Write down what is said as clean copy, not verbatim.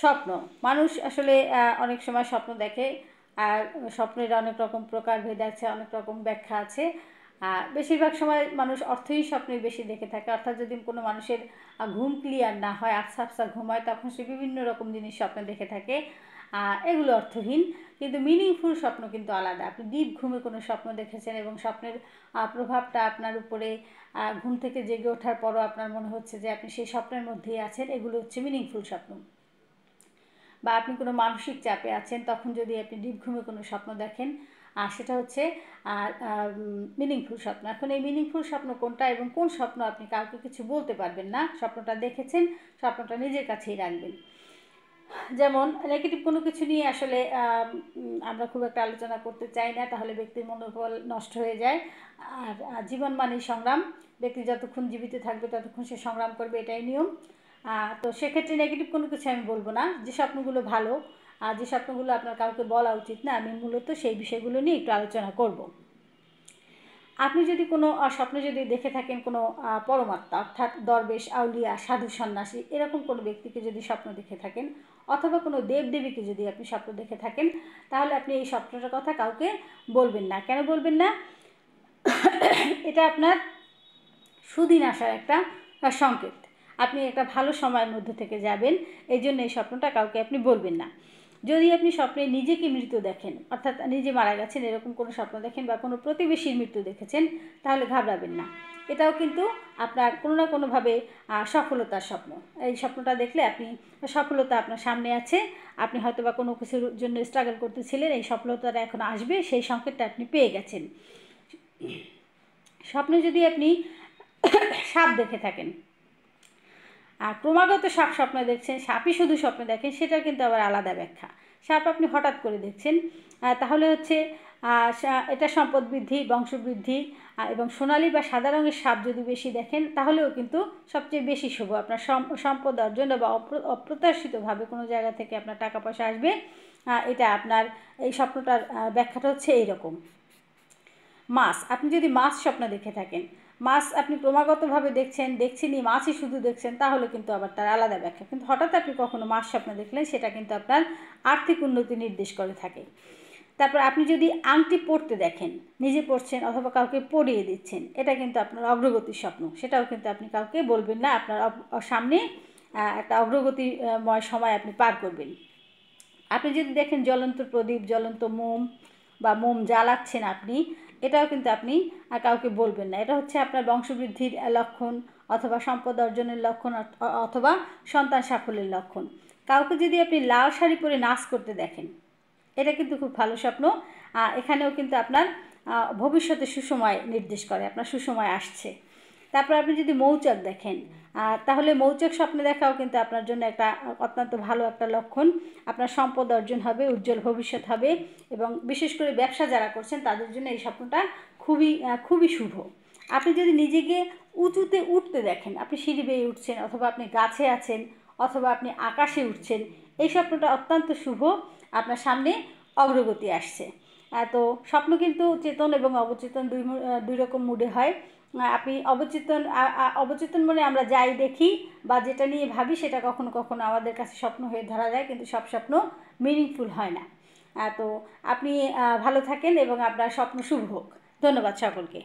স্বপ্ন মানুষ আসলে অনেক সময় স্বপ্ন দেখে। আর স্বপ্নের অনেক রকম প্রকারভেদ আছে, অনেক রকম ব্যাখ্যা আছে। বেশিরভাগ সময় মানুষ অর্থহীন স্বপ্নই বেশি দেখে থাকে, অর্থাৎ যদি কোনো মানুষের ঘুম ক্লিয়ার না হয়, আবছা আবছা ঘুম হয়, তখন সে বিভিন্ন রকম জিনিস স্বপ্ন দেখে থাকে। এগুলো অর্থহীন, কিন্তু মিনিংফুল স্বপ্ন কিন্তু আলাদা। আপনি ডিপ ঘুমে কোনো স্বপ্ন দেখেছেন এবং স্বপ্নের প্রভাবটা আপনার উপরে ঘুম থেকে জেগে ওঠার পরও আপনার মনে হচ্ছে যে আপনি সেই স্বপ্নের মধ্যেই আছেন, এগুলো হচ্ছে মিনিংফুল স্বপ্ন। বা আপনি কোনো মানসিক চাপে আছেন, তখন যদি আপনি ডিপ ঘুমে কোনো স্বপ্ন দেখেন, সেটা হচ্ছে মিনিংফুল স্বপ্ন। এখন এই মিনিংফুল স্বপ্ন কোনটা এবং কোন স্বপ্ন আপনি কাউকে কিছু বলতে পারবেন না, স্বপ্নটা দেখেছেন, স্বপ্নটা নিজের কাছেই রাখবেন। যেমন নেগেটিভ কোনো কিছু নিয়ে আসলে আমরা খুব একটা আলোচনা করতে চাই না, তাহলে ব্যক্তির মনোবল নষ্ট হয়ে যায়। আর জীবন মানেই সংগ্রাম, ব্যক্তি যতক্ষণ জীবিত থাকবে ততক্ষণ সে সংগ্রাম করবে, এটাই নিয়ম। তো সেক্ষেত্রে নেগেটিভ কোনো কিছু আমি বলবো না। যে স্বপ্নগুলো ভালো আর যে স্বপ্নগুলো আপনার কাউকে বলা উচিত না, আমি মূলত সেই বিষয়গুলো নিয়ে একটু আলোচনা করব। আপনি যদি কোনো স্বপ্নে যদি দেখে থাকেন কোনো পরমাত্মা, অর্থাৎ দরবেশ, আউলিয়া, সাধু, সন্ন্যাসী, এরকম কোনো ব্যক্তিকে যদি স্বপ্ন দেখে থাকেন, অথবা কোনো দেবদেবীকে যদি আপনি স্বপ্ন দেখে থাকেন, তাহলে আপনি এই স্বপ্নটার কথা কাউকে বলবেন না। কেন বলবেন না? এটা আপনার সুদিন আসার একটা সংকেত। আপনি একটা ভালো সময়ের মধ্যে থেকে যাবেন, এই জন্য এই স্বপ্নটা কাউকে আপনি বলবেন না। যদি আপনি স্বপ্নে নিজেকে মৃত দেখেন, অর্থাৎ নিজে মারা গেছেন, এরকম কোনো স্বপ্ন দেখেন বা কোনো প্রতিবেশীর মৃত্যু দেখেছেন, তাহলে ঘাবড়াবেন না। এটাও কিন্তু আপনার কোনো না কোনোভাবে সফলতার স্বপ্ন। এই স্বপ্নটা দেখলে আপনি সফলতা আপনার সামনে আছে, আপনি হয়তো বা কোনো কিছুর জন্য স্ট্রাগল করতেছিলেন, এই সফলতাটা এখন আসবে, সেই সংকেতটা আপনি পেয়ে গেছেন। স্বপ্নে যদি আপনি সাপ দেখে থাকেন, আর ক্রমাগত সাপ স্বপ্ন দেখছেন, সাপই শুধু স্বপ্ন দেখেন, সেটা কিন্তু আবার আলাদা ব্যাখ্যা। সাপ আপনি হঠাৎ করে দেখছেন, তাহলে হচ্ছে এটা সম্পদ বৃদ্ধি, বংশবৃদ্ধি, এবং সোনালি বা সাদা রঙের সাপ যদি বেশি দেখেন, তাহলেও কিন্তু সবচেয়ে বেশি শুভ। আপনার সম্পদ অর্জন বা অপ্রত্যাশিতভাবে কোনো জায়গা থেকে আপনার টাকা পয়সা আসবে, এটা আপনার এই স্বপ্নটার ব্যাখ্যাটা হচ্ছে এইরকম। মাছ, আপনি যদি মাছ স্বপ্ন দেখে থাকেন, মাছ আপনি ক্রমাগতভাবে দেখছেনই মাছই শুধু দেখছেন, তাহলে কিন্তু আবার তার আলাদা ব্যাখ্যা। কিন্তু হঠাৎ আপনি কখনো মাছ স্বপ্ন দেখলেন, সেটা কিন্তু আপনার আর্থিক উন্নতি নির্দেশ করে থাকে। তারপর আপনি যদি আংটি পরতে দেখেন, নিজে পরছেন অথবা কাউকে পরিয়ে দিচ্ছেন, এটা কিন্তু আপনার অগ্রগতির স্বপ্ন, সেটাও কিন্তু আপনি কাউকে বলবেন না। আপনার সামনে একটা অগ্রগতিময় সময় আপনি পার করবেন। আপনি যদি দেখেন জ্বলন্ত প্রদীপ, জ্বলন্ত মোম বা মোম জ্বালাচ্ছেন আপনি, এটাও কিন্তু আপনি কাউকে বলবেন না। এটা হচ্ছে আপনার বংশবৃদ্ধির লক্ষণ, অথবা সম্পদ অর্জনের লক্ষণ, অথবা সন্তান সাফল্যের লক্ষণ। কাউকে যদি আপনি লাল শাড়ি পরে নাচ করতে দেখেন, এটা কিন্তু খুব ভালো স্বপ্ন। এখানেও কিন্তু আপনার ভবিষ্যতে সুসময় নির্দেশ করে, আপনার সুসময় আসছে। তারপর আপনি যদি মৌচাক দেখেন, তাহলে মৌচাক স্বপ্নে দেখাও কিন্তু আপনার জন্য একটা অত্যন্ত ভালো একটা লক্ষণ। আপনার সম্পদ অর্জন হবে, উজ্জ্বল ভবিষ্যৎ হবে, এবং বিশেষ করে ব্যবসা যারা করছেন তাদের জন্য এই স্বপ্নটা খুবই শুভ। আপনি যদি নিজেকে উঁচুতে উঠতে দেখেন, আপনি সিঁড়ি বেয়ে উঠছেন, অথবা আপনি গাছে আছেন, অথবা আপনি আকাশে উঠছেন, এই স্বপ্নটা অত্যন্ত শুভ। আপনার সামনে অগ্রগতি আসছে। তো স্বপ্ন কিন্তু চেতন এবং অবচেতন দুই রকম মুডে হয়। আপনি অবচেতন মানে আমরা যাই দেখি বা যেটা নিয়ে ভাবি, সেটা কখনো কখনো আমাদের কাছে স্বপ্ন হয়ে ধরা যায়, কিন্তু সব স্বপ্ন মিনিংফুল হয় না। তো আপনি ভালো থাকেন এবং আপনার স্বপ্ন শুভ হোক। ধন্যবাদ সকলকে।